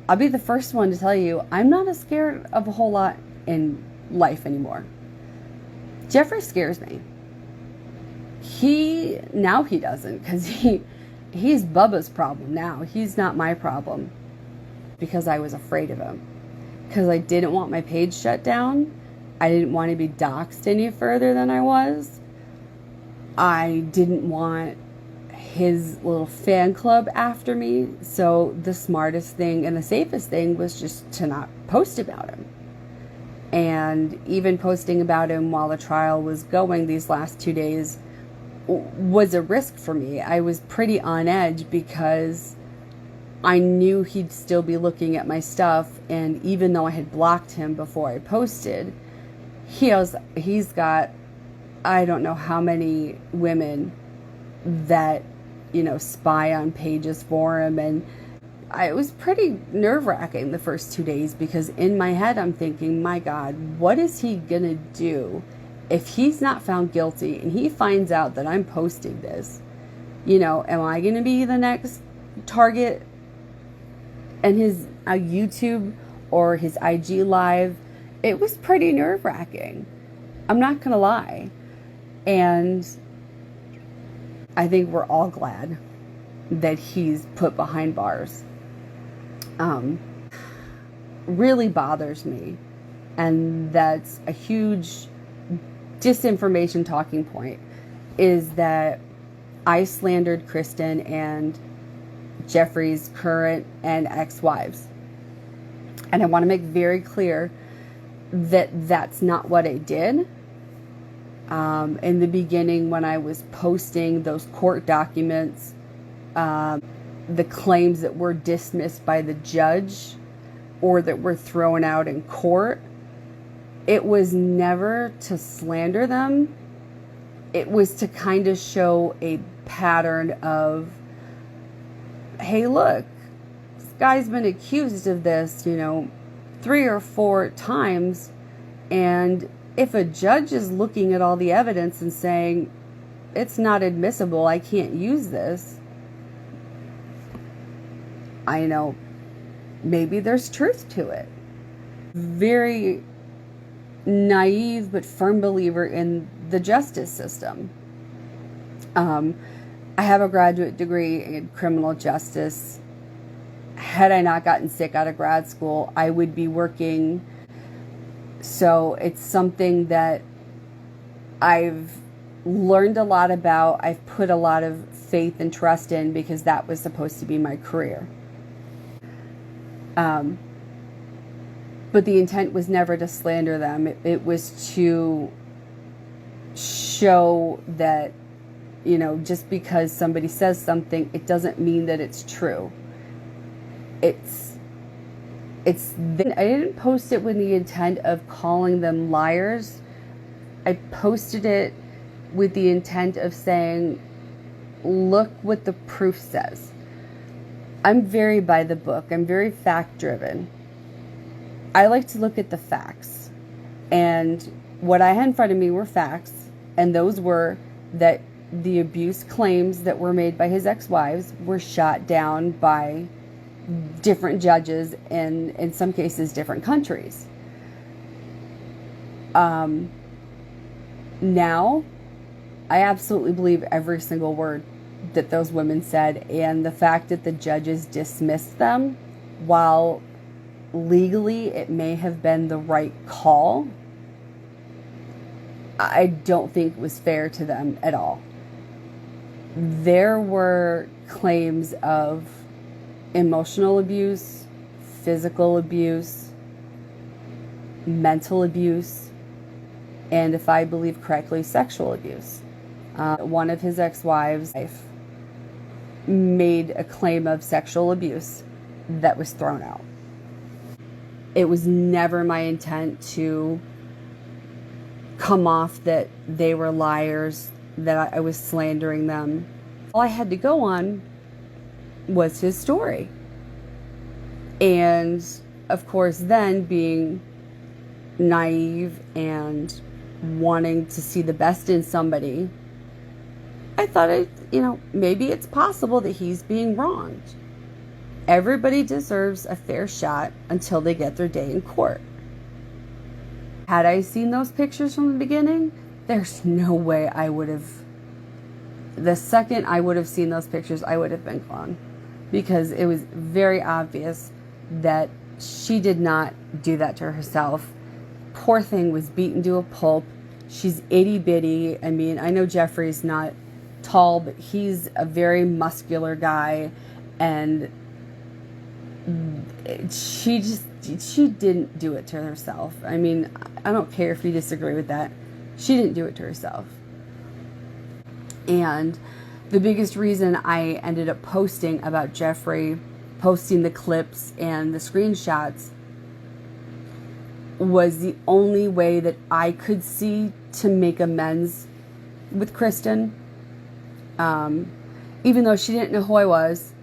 I'll be the first one to tell you, I'm not as scared of a whole lot in life anymore. Geoffrey scares me. Now he doesn't, because he's Bubba's problem now. He's not my problem, because I was afraid of him. Because I didn't want my page shut down. I didn't want to be doxxed any further than I was. I didn't want his little fan club after me. So the smartest thing and the safest thing was just to not post about him. And even posting about him while the trial was going these last 2 days was a risk for me. I was pretty on edge because I knew he'd still be looking at my stuff, and even though I had blocked him before I posted, he's got, I don't know how many women that, spy on pages for him. And it was pretty nerve-wracking the first 2 days, because in my head I'm thinking, my God, what is he gonna do if he's not found guilty and he finds out that I'm posting this? Am I gonna be the next target in his YouTube or his IG live? It was pretty nerve-wracking. I'm not gonna lie. And I think we're all glad that he's put behind bars. Really bothers me, and that's a huge disinformation talking point, is that I slandered Kristen and Geoffrey's current and ex-wives. And I want to make very clear that that's not what I did. In the beginning, when I was posting those court documents, the claims that were dismissed by the judge or that were thrown out in court, it was never to slander them. It was to kind of show a pattern of, hey, look, this guy's been accused of this, 3 or 4 times. And if a judge is looking at all the evidence and saying, it's not admissible, I can't use this, I know maybe there's truth to it. Very naive but firm believer in the justice system. I have a graduate degree in criminal justice. Had I not gotten sick out of grad school, I would be working. So it's something that I've learned a lot about. I've put a lot of faith and trust in, because that was supposed to be my career. But the intent was never to slander them. It was to show that, just because somebody says something, it doesn't mean that it's true. I didn't post it with the intent of calling them liars. I posted it with the intent of saying, look what the proof says. I'm very by the book. I'm very fact-driven. I like to look at the facts. And what I had in front of me were facts, and those were that the abuse claims that were made by his ex-wives were shot down by different judges and, in some cases, different countries. Now, I absolutely believe every single word that those women said, and the fact that the judges dismissed them, while legally it may have been the right call, I don't think it was fair to them at all. There were claims of emotional abuse, physical abuse, mental abuse, and, if I believe correctly, sexual abuse. One of his ex-wives made a claim of sexual abuse that was thrown out. It was never my intent to come off that they were liars, that I was slandering them. All I had to go on was his story. And, of course, then being naive and wanting to see the best in somebody, I thought, maybe it's possible that he's being wronged. Everybody deserves a fair shot until they get their day in court. Had I seen those pictures from the beginning, there's no way I would have. The second I would have seen those pictures, I would have been gone. Because it was very obvious that she did not do that to herself. Poor thing was beaten to a pulp. She's itty bitty. I mean, I know Geoffrey's not tall, but he's a very muscular guy. And she didn't do it to herself. I mean, I don't care if you disagree with that. She didn't do it to herself. And the biggest reason I ended up posting about Geoffrey, posting the clips and the screenshots, was the only way that I could see to make amends with Kristen. Even though she didn't know who I was,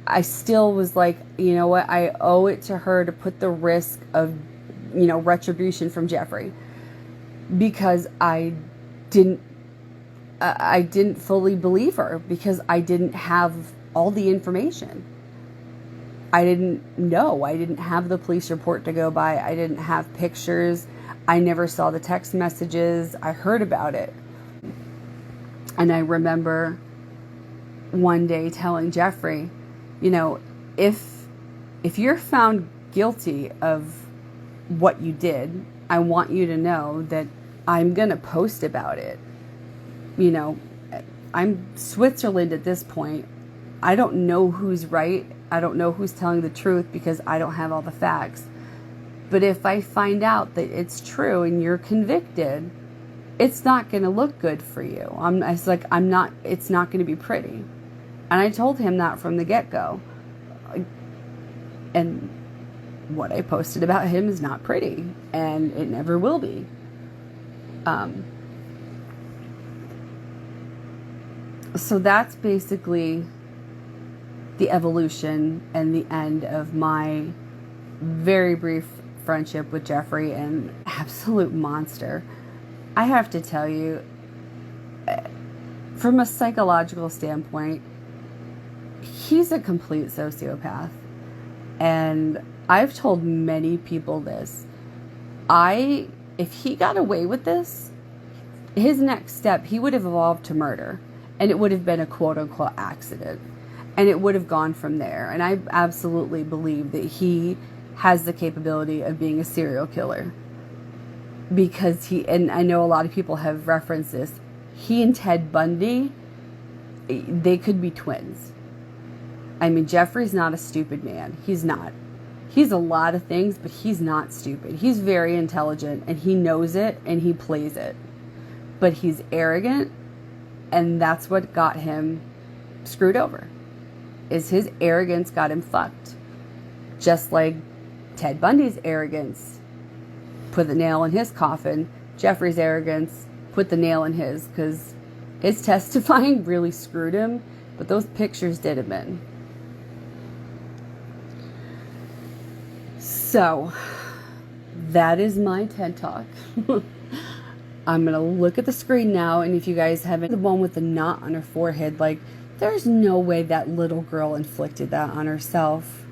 I still was like, you know what, I owe it to her to put the risk of, retribution from Geoffrey. Because I didn't fully believe her, because I didn't have all the information. I didn't know. I didn't have the police report to go by. I didn't have pictures. I never saw the text messages. I heard about it. And I remember one day telling Geoffrey, if you're found guilty of what you did, I want you to know that I'm going to post about it. I'm Switzerland at this point. I don't know who's right. I don't know who's telling the truth because I don't have all the facts. But if I find out that it's true and you're convicted, it's not going to look good for you. It's not going to be pretty. And I told him that from the get-go. And what I posted about him is not pretty. And it never will be. So that's basically the evolution and the end of my very brief friendship with Geoffrey, an absolute monster. I have to tell you, from a psychological standpoint, he's a complete sociopath. And I've told many people this. If he got away with this, his next step, he would have evolved to murder. And it would have been a quote-unquote accident. And it would have gone from there. And I absolutely believe that he has the capability of being a serial killer. Because and I know a lot of people have referenced this, he and Ted Bundy, they could be twins. I mean, Geoffrey's not a stupid man. He's not. He's a lot of things, but he's not stupid. He's very intelligent, and he knows it, and he plays it. But he's arrogant, and that's what got him screwed over. Is his arrogance got him fucked. Just like Ted Bundy's arrogance put the nail in his coffin, Geoffrey's arrogance put the nail in his, because his testifying really screwed him, but those pictures did him in. So, that is my TED Talk. I'm going to look at the screen now, and if you guys haven't, the one with the knot on her forehead, there's no way that little girl inflicted that on herself.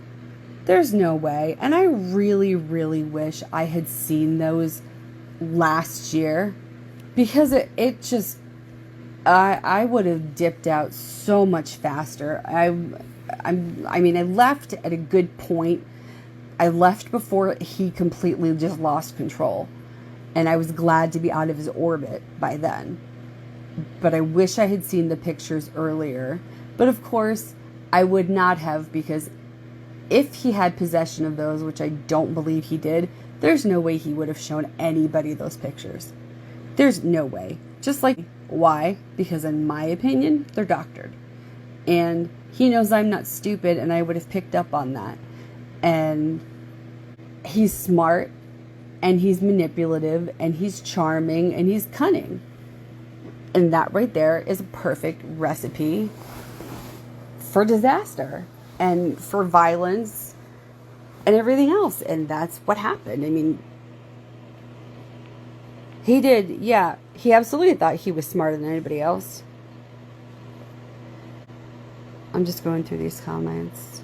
There's no way. And I really, really wish I had seen those last year, because it just, I would have dipped out so much faster. I left at a good point. I left before he completely just lost control. And I was glad to be out of his orbit by then. But I wish I had seen the pictures earlier. But of course, I would not have, because if he had possession of those, which I don't believe he did, there's no way he would have shown anybody those pictures. There's no way. Just like, why? Because in my opinion, they're doctored. And he knows I'm not stupid, and I would have picked up on that. And he's smart, and he's manipulative, and he's charming, and he's cunning. And that right there is a perfect recipe for disaster and for violence and everything else. And that's what happened. I mean, he did, yeah, he absolutely thought he was smarter than anybody else. I'm just going through these comments.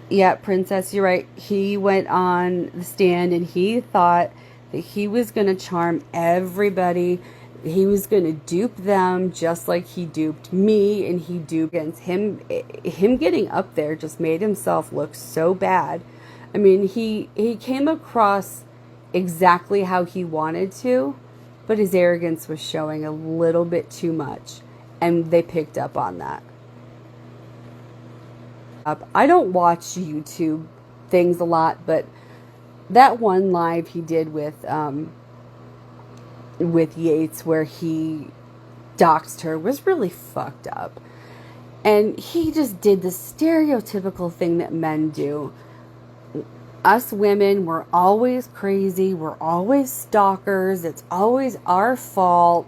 Yeah, Princess, you're right. He went on the stand and he thought that he was going to charm everybody. He was going to dupe them just like he duped me and he duped against him. Him getting up there just made himself look so bad. I mean, he came across exactly how he wanted to, but his arrogance was showing a little bit too much, and they picked up on that. I don't watch YouTube things a lot, but that one live he did with Yates where he doxed her was really fucked up. And he just did the stereotypical thing that men do. Us women, we're always crazy, we're always stalkers, it's always our fault,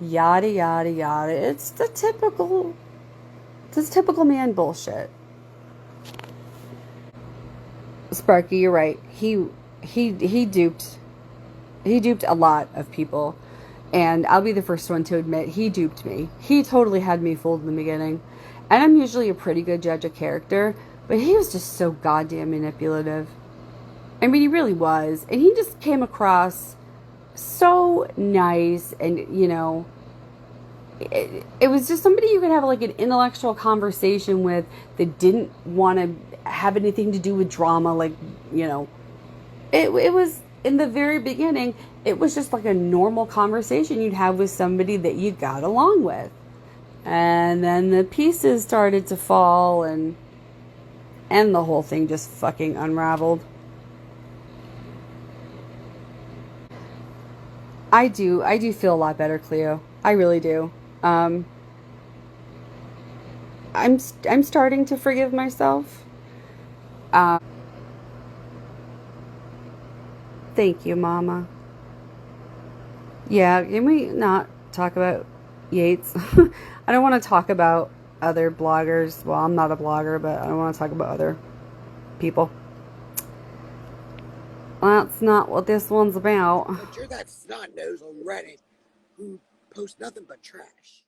yada yada yada. It's the typical man bullshit. Sparky, you're right. He duped a lot of people, and I'll be the first one to admit he duped me. He totally had me fooled in the beginning, and I'm usually a pretty good judge of character, but he was just so goddamn manipulative. I mean, he really was, and he just came across so nice, and it was just somebody you could have like an intellectual conversation with that didn't want to have anything to do with drama. Like, it was in the very beginning, it was just like a normal conversation you'd have with somebody that you got along with. And then the pieces started to fall and the whole thing just fucking unraveled. I do feel a lot better, Cleo. I really do. Um, I'm starting to forgive myself. Thank you, Mama. Yeah, can we not talk about Yates? I don't want to talk about other bloggers. Well, I'm not a blogger, but I don't want to talk about other people. That's not what this one's about. But you're that snot nose on Reddit who posts nothing but trash.